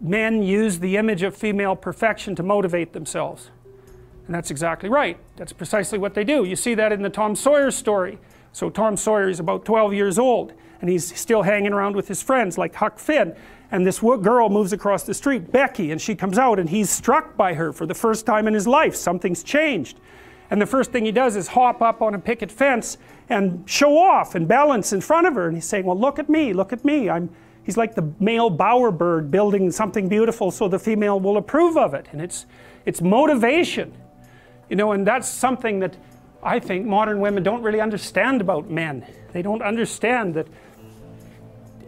men use the image of female perfection to motivate themselves. And that's exactly right. That's precisely what they do. You see that in the Tom Sawyer story. So Tom Sawyer is about 12 years old, and he's still hanging around with his friends like Huck Finn. And this girl moves across the street, Becky, and she comes out, and he's struck by her for the first time in his life. Something's changed. And the first thing he does is hop up on a picket fence and show off and balance in front of her. And he's saying, well, look at me, look at me. He's like the male bowerbird building something beautiful so the female will approve of it. And it's motivation. You know, and that's something that I think modern women don't really understand about men. They don't understand that,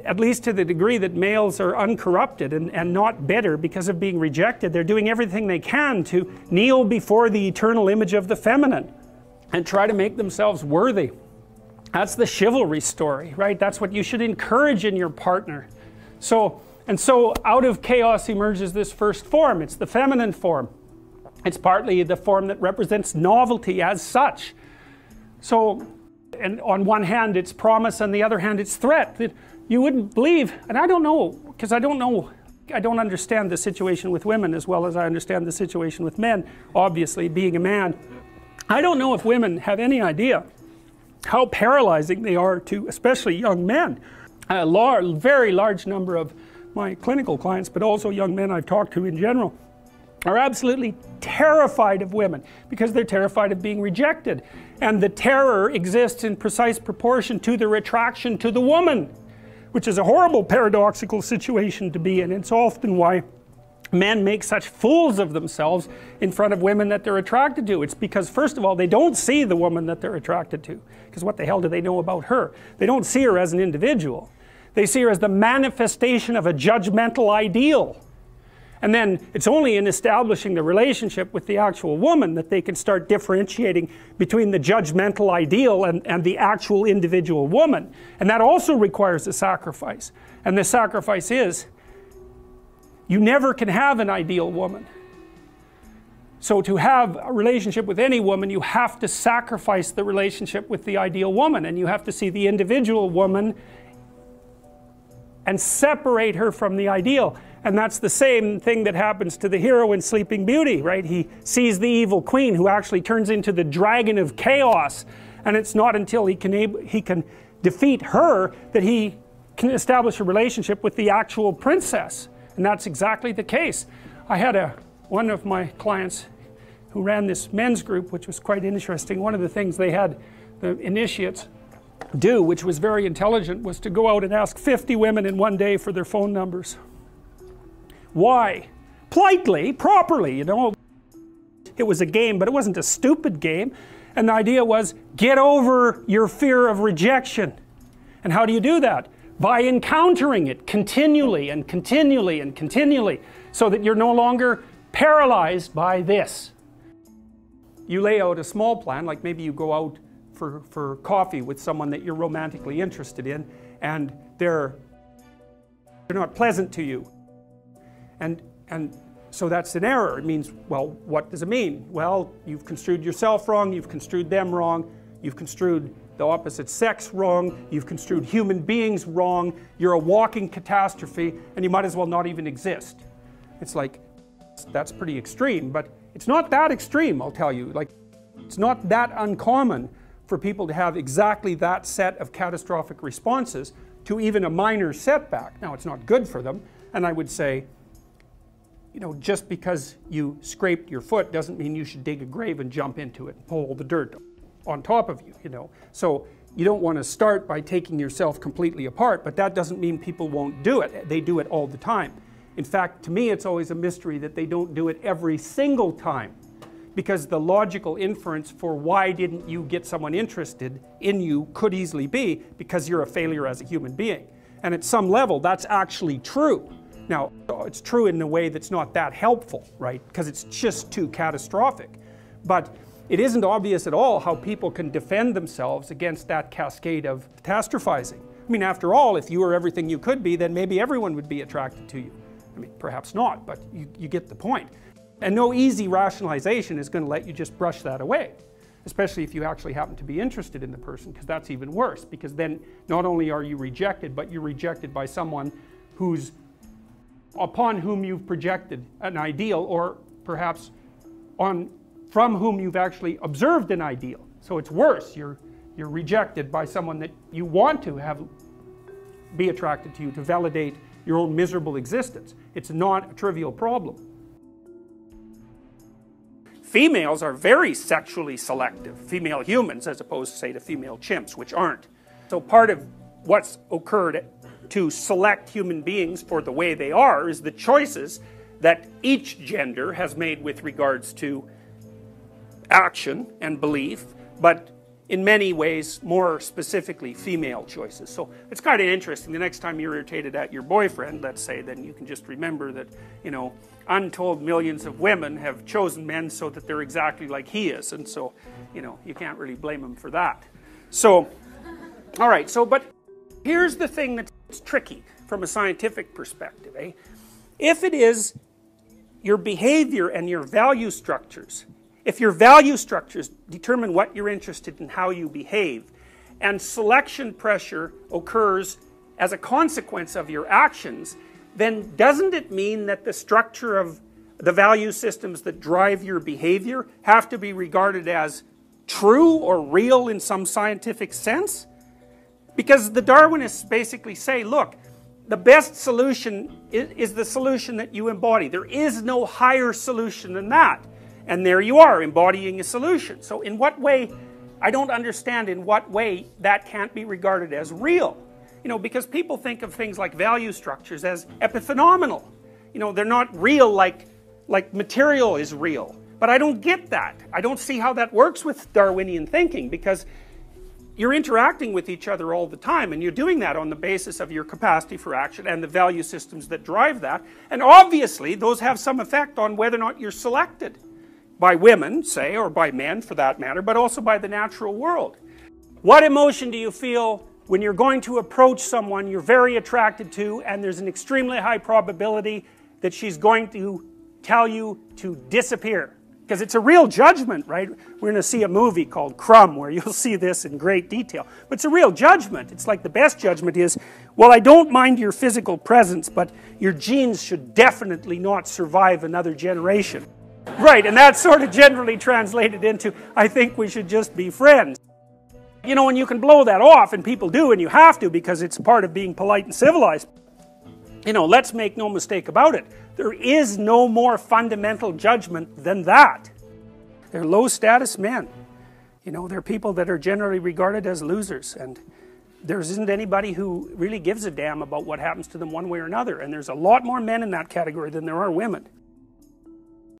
at least to the degree that males are uncorrupted and not bitter because of being rejected, they're doing everything they can to kneel before the eternal image of the feminine and try to make themselves worthy. That's the chivalry story, right? That's what you should encourage in your partner. So out of chaos emerges this first form. It's the feminine form. It's partly the form that represents novelty as such. So, and on one hand it's promise, on the other hand it's threat. That you wouldn't believe, and I don't know, because I don't understand the situation with women as well as I understand the situation with men, obviously, being a man. I don't know if women have any idea how paralyzing they are to, especially young men. A very large number of my clinical clients, but also young men I've talked to in general, are absolutely terrified of women because they're terrified of being rejected. And the terror exists in precise proportion to their attraction to the woman, which is a horrible paradoxical situation to be in. It's often why men make such fools of themselves in front of women that they're attracted to. It's because, first of all, they don't see the woman that they're attracted to, because what the hell do they know about her? They don't see her as an individual. They see her as the manifestation of a judgmental ideal. And then it's only in establishing the relationship with the actual woman that they can start differentiating between the judgmental ideal and the actual individual woman. And that also requires a sacrifice. And the sacrifice is, you never can have an ideal woman. So to have a relationship with any woman, you have to sacrifice the relationship with the ideal woman, and you have to see the individual woman and separate her from the ideal. And that's the same thing that happens to the hero in Sleeping Beauty, right? He sees the evil queen who actually turns into the dragon of chaos, and it's not until he can defeat her that he can establish a relationship with the actual princess. And that's exactly the case. I had one of my clients who ran this men's group, which was quite interesting. One of the things they had the initiates do, which was very intelligent, was to go out and ask 50 women in one day for their phone numbers. Why? Politely, properly, you know. It was a game, but it wasn't a stupid game. And the idea was, get over your fear of rejection. And how do you do that? By encountering it continually and continually and continually, so that you're no longer paralyzed by this. You lay out a small plan, like maybe you go out for coffee with someone that you're romantically interested in, and they're not pleasant to you. And so that's an error. It means, well, what does it mean? Well, you've construed yourself wrong, you've construed them wrong, you've construed the opposite sex wrong, you've construed human beings wrong, you're a walking catastrophe, and you might as well not even exist. It's like, that's pretty extreme, but it's not that extreme, I'll tell you. Like, it's not that uncommon for people to have exactly that set of catastrophic responses to even a minor setback. Now, it's not good for them, and I would say, you know, just because you scraped your foot doesn't mean you should dig a grave and jump into it and pull all the dirt on top of you, you know. So you don't want to start by taking yourself completely apart, but that doesn't mean people won't do it. They do it all the time. In fact, to me, it's always a mystery that they don't do it every single time, because the logical inference for why didn't you get someone interested in you could easily be because you're a failure as a human being. And at some level, that's actually true. Now, it's true in a way that's not that helpful, right? Because it's just too catastrophic. But it isn't obvious at all how people can defend themselves against that cascade of catastrophizing. I mean, after all, if you were everything you could be, then maybe everyone would be attracted to you. I mean, perhaps not, but you get the point. And no easy rationalization is going to let you just brush that away, especially if you actually happen to be interested in the person, because that's even worse, because then not only are you rejected, but you're rejected by someone who's upon whom you've projected an ideal, or perhaps from whom you've actually observed an ideal. So it's worse, you're rejected by someone that you want to be attracted to you, to validate your own miserable existence. It's not a trivial problem. Females are very sexually selective, female humans, as opposed to, say, to female chimps, which aren't. So part of what's occurred to select human beings for the way they are is the choices that each gender has made with regards to action and belief, but in many ways more specifically female choices. So it's kind of interesting. The next time you're irritated at your boyfriend, let's say, then you can just remember that, you know, untold millions of women have chosen men so that they're exactly like he is, and so, you know, you can't really blame him for that. So, all right, so, but here's the thing that's tricky from a scientific perspective, eh? If it is your behavior and your value structures, if your value structures determine what you're interested in, how you behave, and selection pressure occurs as a consequence of your actions, then doesn't it mean that the structure of the value systems that drive your behavior have to be regarded as true or real in some scientific sense? Because the Darwinists basically say, look, the best solution is the solution that you embody. There is no higher solution than that. And there you are, embodying a solution. So in what way, I don't understand in what way that can't be regarded as real. You know, because people think of things like value structures as epiphenomenal. You know, they're not real like material is real. But I don't get that. I don't see how that works with Darwinian thinking, because you're interacting with each other all the time, and you're doing that on the basis of your capacity for action and the value systems that drive that. And obviously, those have some effect on whether or not you're selected. By women, say, or by men for that matter, but also by the natural world. What emotion do you feel when you're going to approach someone you're very attracted to, and there's an extremely high probability that she's going to tell you to disappear? Because it's a real judgment, right? We're going to see a movie called Crumb where you'll see this in great detail. But it's a real judgment. It's like the best judgment is, well, I don't mind your physical presence, but your genes should definitely not survive another generation. Right, and that's sort of generally translated into, I think we should just be friends. You know, and you can blow that off, and people do, and you have to, because it's part of being polite and civilized. You know, let's make no mistake about it. There is no more fundamental judgment than that. They're low-status men. You know, they're people that are generally regarded as losers, and there isn't anybody who really gives a damn about what happens to them one way or another, and there's a lot more men in that category than there are women.